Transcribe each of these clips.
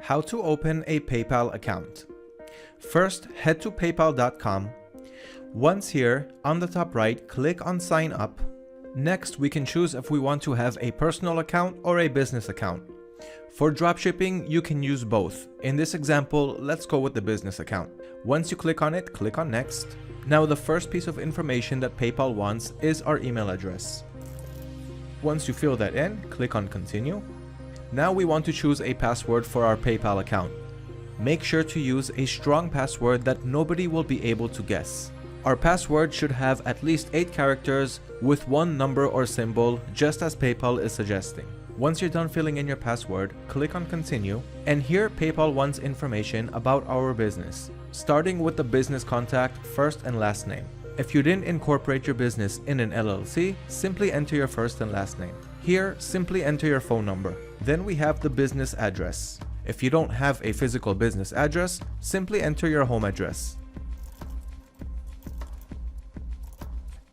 How to open a PayPal account. First, head to paypal.com. Once here, on the top right, click on Sign Up. Next, we can choose if we want to have a personal account or a business account. For dropshipping, you can use both. In this example, let's go with the business account. Once you click on it, click on Next. Now, the first piece of information that PayPal wants is our email address. Once you fill that in, click on Continue. Now we want to choose a password for our PayPal account. Make sure to use a strong password that nobody will be able to guess. Our password should have at least 8 characters with one number or symbol, just as PayPal is suggesting. Once you're done filling in your password, click on Continue, and here PayPal wants information about our business, starting with the business contact, first and last name. If you didn't incorporate your business in an LLC, simply enter your first and last name. Here, simply enter your phone number. Then we have the business address. If you don't have a physical business address, simply enter your home address.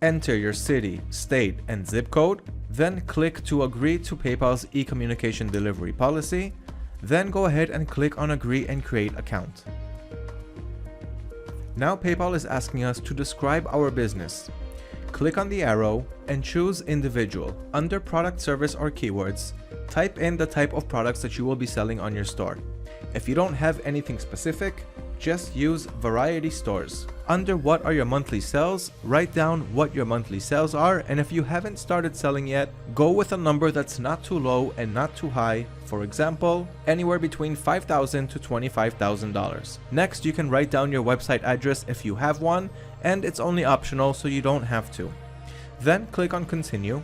Enter your city, state, and zip code. Then click to agree to PayPal's e-communication delivery policy. Then go ahead and click on Agree and Create Account. Now PayPal is asking us to describe our business. Click on the arrow and choose Individual. Under Product, Service, or Keywords, type in the type of products that you will be selling on your store. If you don't have anything specific, just use Variety Stores. Under What are your monthly sales, write down what your monthly sales are, and if you haven't started selling yet, go with a number that's not too low and not too high. For example, anywhere between $5,000 to $25,000. Next, you can write down your website address if you have one, and it's only optional, so you don't have to. Then click on Continue.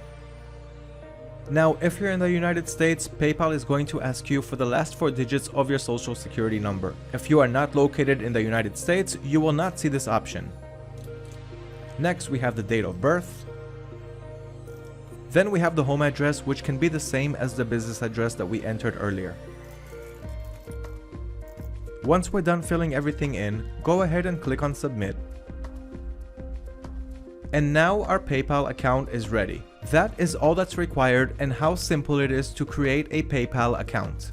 Now, if you're in the United States, PayPal is going to ask you for the last 4 digits of your social security number. If you are not located in the United States, you will not see this option. Next, we have the date of birth. Then we have the home address, which can be the same as the business address that we entered earlier. Once we're done filling everything in, go ahead and click on Submit. And now our PayPal account is ready. That is all that's required and how simple it is to create a PayPal account.